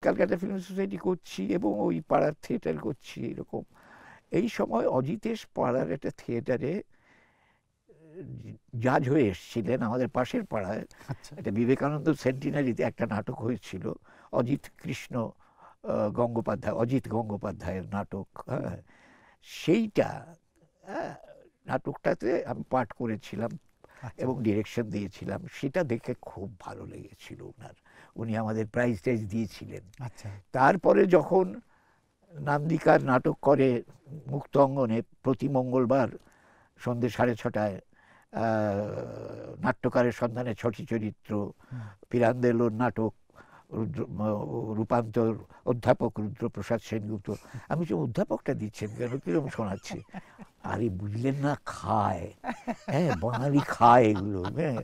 Calcutta film society করছি এবং ওই পাড়ার থিয়েটার করছি এরকম। এই সময় অজিতেশ পাড়ার একটা থিয়েটারে জাজ হয়ে এসেছিলেন আমাদের পাশের পাড়ায়। আচ্ছা। একটা বিবেকানন্দ সেন্টিনারিতে একটা নাটক হয়েছিল, অজিত কৃষ্ণ গঙ্গোপাধ্যায়, অজিত গঙ্গোপাধ্যায়ের নাটক। হ্যাঁ, সেইটা, হ্যাঁ, নাটকটাতে আমি পাঠ করেছিলাম আচ্ছা। এবং ডিরেকশন দিয়েছিলাম। সেটা দেখে খুব ভালো লেগেছিল ওনার, উনি আমাদের প্রাইজ টাইজ দিয়েছিলেন। আচ্ছা। তারপরে যখন নান্দিকার নাটক করে মুক্ত অঙ্গনে প্রতি মঙ্গলবার সন্ধ্যে 6:30টায়, নাট্যকারের সন্ধানে ছটি চরিত্র, পিরান্দেলোর নাটক, রূপান্তর, অধ্যাপক রুদ্রপ্রসাদ সেনগুপ্ত। আমি যে অধ্যাপকটা দিচ্ছেন কেন, কিরকম শোনাচ্ছে? আরে বুঝলেন না, খায়, হ্যাঁ, বাঙালি খায় এগুলো, হ্যাঁ।